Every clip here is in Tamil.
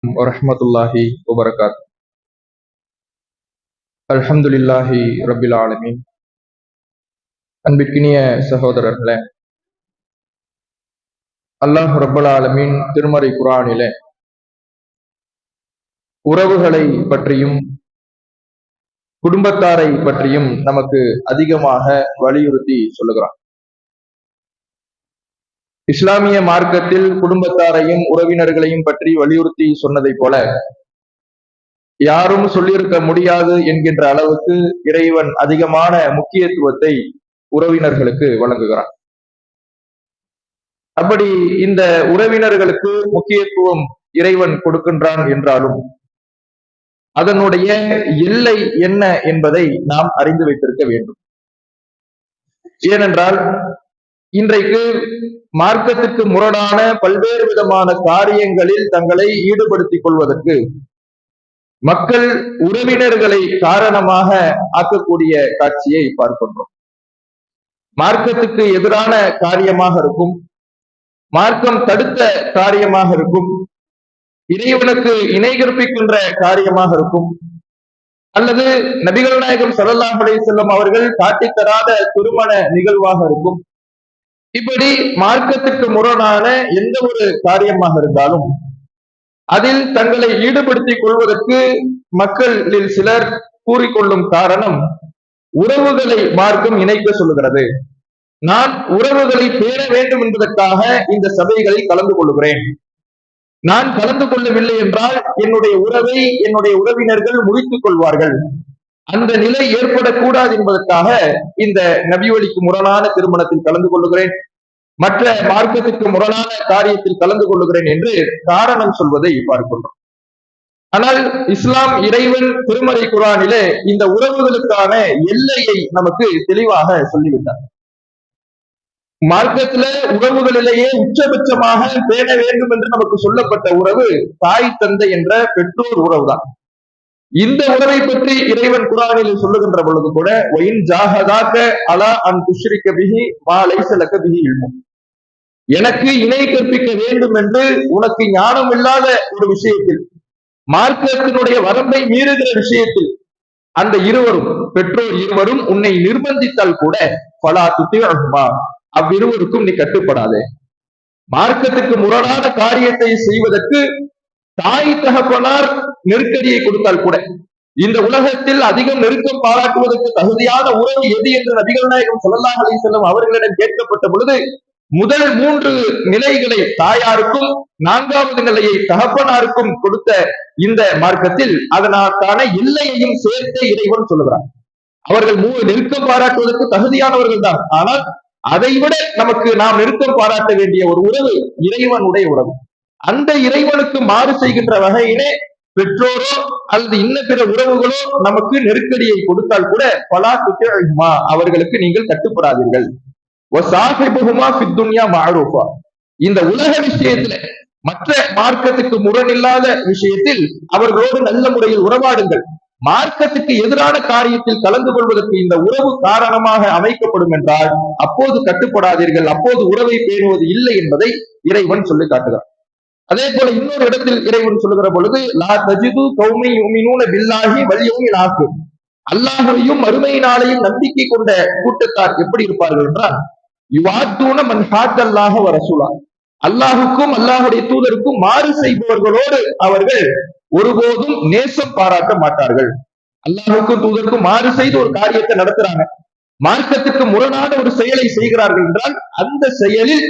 வரஹ்மத்துல்லாஹி வபரகாத். அல்ஹம்துலில்லாஹி ரப்பில் ஆலமீன். அன்பிற்கினிய சகோதரர்களே, அல்லாஹ் ரப்பல் ஆலமீன் திருமறை குர்ஆனிலே உறவுகளை பற்றியும் குடும்பத்தாரை பற்றியும் நமக்கு அதிகமாக வலியுறுத்தி சொல்லுகிறான். இஸ்லாமிய மார்க்கத்தில் குடும்பத்தாரையும் உறவினர்களையும் பற்றி வலியுறுத்தி சொன்னதை போல யாரும் சொல்லியிருக்க முடியாது என்கின்ற அளவுக்கு இறைவன் அதிகமான முக்கியத்துவத்தை உறவினர்களுக்கு வழங்குகிறான். அப்படி இந்த உறவினர்களுக்கு முக்கியத்துவம் இறைவன் கொடுக்கின்றான் என்றாலும் அதனுடைய எல்லை என்ன என்பதை நாம் அறிந்து வைத்திருக்க வேண்டும். ஏனென்றால் இன்றைக்கு மார்க்கத்திற்கு முரணான பல்வேறு விதமான காரியங்களில் தங்களை ஈடுபடுத்திக் கொள்வதற்கு மக்கள் உறவினர்களை காரணமாக ஆக்கக்கூடிய காட்சியை பார்க்கின்றோம். மார்க்கத்துக்கு எதிரான காரியமாக இருக்கும், மார்க்கம் தடுத்த காரியமாக இருக்கும், இறைவனுக்கு இணை கற்பிக்கின்ற காரியமாக இருக்கும், அல்லது நபிகள் நாயகம் ஸல்லல்லாஹு அலைஹி வஸல்லம் அவர்கள் காட்டித் தராத திருமண நிகழ்வாக இருக்கும். இப்படி மார்க்கத்துக்கு முரணான எந்த ஒரு காரியமாக இருந்தாலும் அதில் தங்களை ஈடுபடுத்திக் கொள்வதற்கு மக்களில் சிலர் கூறிக்கொள்ளும் காரணம் உறவுகளை மார்க்கம் இணைக்க சொல்லுகிறது. நான் உறவுகளை பேண வேண்டும் என்பதற்காக இந்த சபைகளில் கலந்து கொள்கிறேன். நான் கலந்து கொள்ளவில்லை என்றால் என்னுடைய உறவை என்னுடைய உறவினர்கள் முறித்துக் கொள்வார்கள். அந்த நிலை ஏற்படக்கூடாது என்பதற்காக இந்த நபிவழிக்கு முரணான திருமணத்தில் கலந்து கொள்ளுகிறேன், மற்ற மார்க்கத்திற்கு முரணான காரியத்தில் கலந்து கொள்ளுகிறேன் என்று காரணம் சொல்வதை பார்க்கின்றோம். ஆனால் இஸ்லாம் இறைவன் திருமறை குர்ஆனிலே இந்த உறவுகளுக்கான எல்லையை நமக்கு தெளிவாக சொல்லிவிட்டார். மார்க்கத்துல உறவுகளிலேயே உச்சபட்சமாக பேண வேண்டும் என்று நமக்கு சொல்லப்பட்ட உறவு தாய் தந்தை என்ற பெற்றோர் உறவுதான். இந்த உறவை பற்றி இறைவன் குர்ஆனில் சொல்லுகின்ற பொழுது கூட ஒயின் ஜாஹதாக்க அலா அன் துஷ்ரிக பிஹி மா லைஸ லக பிஹி இல்முன், எனக்கு இணை கற்பிக்க வேண்டும் என்று உனக்கு ஞானம் இல்லாத ஒரு விஷயத்தில், மார்க்கத்தினுடைய வரம்பை மீறுகிற விஷயத்தில் அந்த இருவரும் பெற்றோர் இருவரும் உன்னை நிர்பந்தித்தால் கூட பலா துத்தியுமா, அவ்விருவருக்கும் நீ கட்டுப்படாதே. மார்க்கத்துக்கு முரணான காரியத்தை செய்வதற்கு தாய் தகப்பனார் நெருக்கடியை கொடுத்தால் கூட, இந்த உலகத்தில் அதிகம் நெருக்கம் பாராட்டுவதற்கு தகுதியான உறவு எது என்று நபிகள் நாயகம் ஸல்லல்லாஹு அலைஹி வஸல்லம் அவர்களிடம் கேட்கப்பட்ட பொழுது முதல் 3 நிலைகளை தாயாருக்கும் 4வது நிலையை தகப்பனாருக்கும் கொடுத்த இந்த மார்க்கத்தில் அதற்கான எல்லையையும் சேர்த்தே இறைவன் சொல்லுகிறார். அவர்கள் நெருக்கம் பாராட்டுவதற்கு தகுதியானவர்கள் தான், ஆனால் அதைவிட நமக்கு நாம் நெருக்கம் பாராட்ட வேண்டிய ஒரு உறவு இறைவனுடைய உறவு. அந்த இறைவனுக்கு மாறு செய்கின்ற வகையிலே பெற்றோரோ அல்லது இன்ன பிற உறவுகளோ நமக்கு நெருக்கடியை கொடுத்தால் கூட பலா துத்தியுமா, அவர்களுக்கு நீங்கள் கட்டுப்படாதீர்கள். இந்த உலக விஷயத்துல மற்ற மார்க்கத்துக்கு முரணில்லாத விஷயத்தில் அவர்களோடு நல்ல முறையில் உறவாடுங்கள். மார்க்கத்துக்கு எதிரான காரியத்தில் கலந்து கொள்வதற்கு இந்த உறவு காரணமாக அமைக்கப்படும் என்றால் அப்போது கட்டுப்படாதீர்கள், அப்போது உறவை பேணுவது இல்லை என்பதை இறைவன் சொல்லி காட்டுகிறார். அதே போல இன்னொரு இடத்தில் இறைவன் சொல்லுகிற பொழுது லா தஜிது கௌமி யுமினூன பில்லாஹி வல் யௌமில் ஆகிர், அல்லாஹ்வையும் மறுமை நாளையும் நம்பிக்கை கொண்ட கூட்டத்தார் எப்படி இருப்பார்கள் என்றால் யுவாத்தூன மன் ஹாத்தல்லாஹ வ ரசூலா, அல்லாஹுக்கும் அல்லாஹுடைய தூதருக்கும் மாறு செய்பவர்களோடு அவர்கள் ஒருபோதும் நேசம் பாராட்ட மாட்டார்கள். அல்லாஹுக்கும் தூதருக்கும் மாறு செய்து ஒரு காரியத்தை நடத்துறாங்க, மார்க்கத்துக்கு முரணான ஒரு செயலை செய்கிறார்கள் என்றால் அந்த செயலில்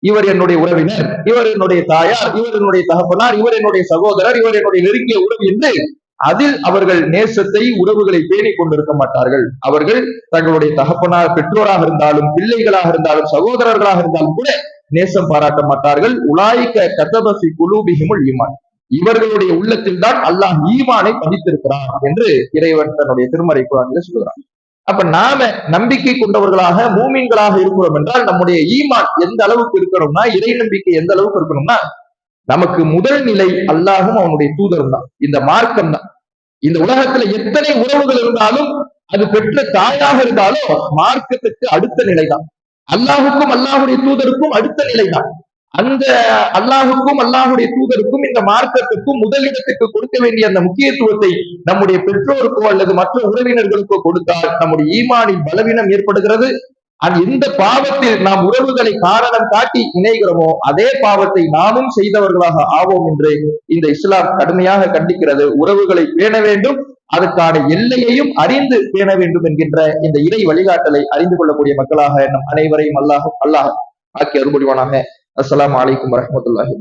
இவர் என்னுடைய உறவினர், இவர் என்னுடைய தாயார், இவர் என்னுடைய தகப்பனார், இவர் என்னுடைய சகோதரர், இவர் என்னுடைய நெருங்கிய உறவு என்று அதில் அவர்கள் நேசத்தை உறவுகளை பேணிக் கொண்டிருக்க மாட்டார்கள். அவர்கள் தங்களுடைய தகப்பனார் பெற்றோராக இருந்தாலும் பிள்ளைகளாக இருந்தாலும் சகோதரர்களாக இருந்தாலும் கூட நேசம் பாராட்ட மாட்டார்கள். உலாய்க்க கதபசி குலூபிஹிமுல் ஈமான், இவர்களுடைய உள்ளத்தில் தான் அல்லாஹ் ஈமானை பதித்திருக்கிறான் என்று இறைவன் தன்னுடைய திருமறை குர்ஆனிலே சொல்கிறான். அப்ப நாம நம்பிக்கை கொண்டவர்களாக மூமின்களாக இருக்கிறோம் என்றால் நம்முடைய ஈமான் எந்த அளவுக்கு இருக்கணும்னா, இறை நம்பிக்கை எந்த அளவுக்கு இருக்கணும்னா, நமக்கு முதல் நிலை அல்லாஹும் அவனுடைய தூதரும் தான், இந்த மார்க்கம் தான். இந்த உலகத்துல எத்தனை உறவுகள் இருந்தாலும் அது பெற்ற தாயாக இருந்தாலும் மார்க்கத்துக்கு அடுத்த நிலைதான், அல்லாஹுக்கும் அல்லாஹுடைய தூதருக்கும் அடுத்த நிலைதான். அந்த அல்லாஹுக்கும் அல்லாஹுடைய தூதருக்கும் இந்த மார்க்கத்துக்கும் முதலிடத்துக்கு கொடுக்க வேண்டிய அந்த முக்கியத்துவத்தை நம்முடைய பெற்றோருக்கோ அல்லது மற்ற உறவினர்களுக்கோ கொடுத்தால் நம்முடைய ஈமானின் பலவீனம் ஏற்படுகிறது. எந்த பாவத்தில் நாம் உறவுகளை காரணம் காட்டி இணைகிறோமோ அதே பாவத்தை நாமும் செய்தவர்களாக ஆவோம் என்று இந்த இஸ்லாம் கடுமையாக கண்டிக்கிறது. உறவுகளை பேண வேண்டும், அதற்கான எல்லையையும் அறிந்து பேண வேண்டும் என்கின்ற இந்த இறை வழிகாட்டலை அறிந்து கொள்ளக்கூடிய மக்களாக நம் அனைவரையும் அல்லாஹ் ஆக்கி அருள்புரிவானாக. அஸ்ஸலாமு அலைக்கும் வரஹ்மத்துல்லாஹி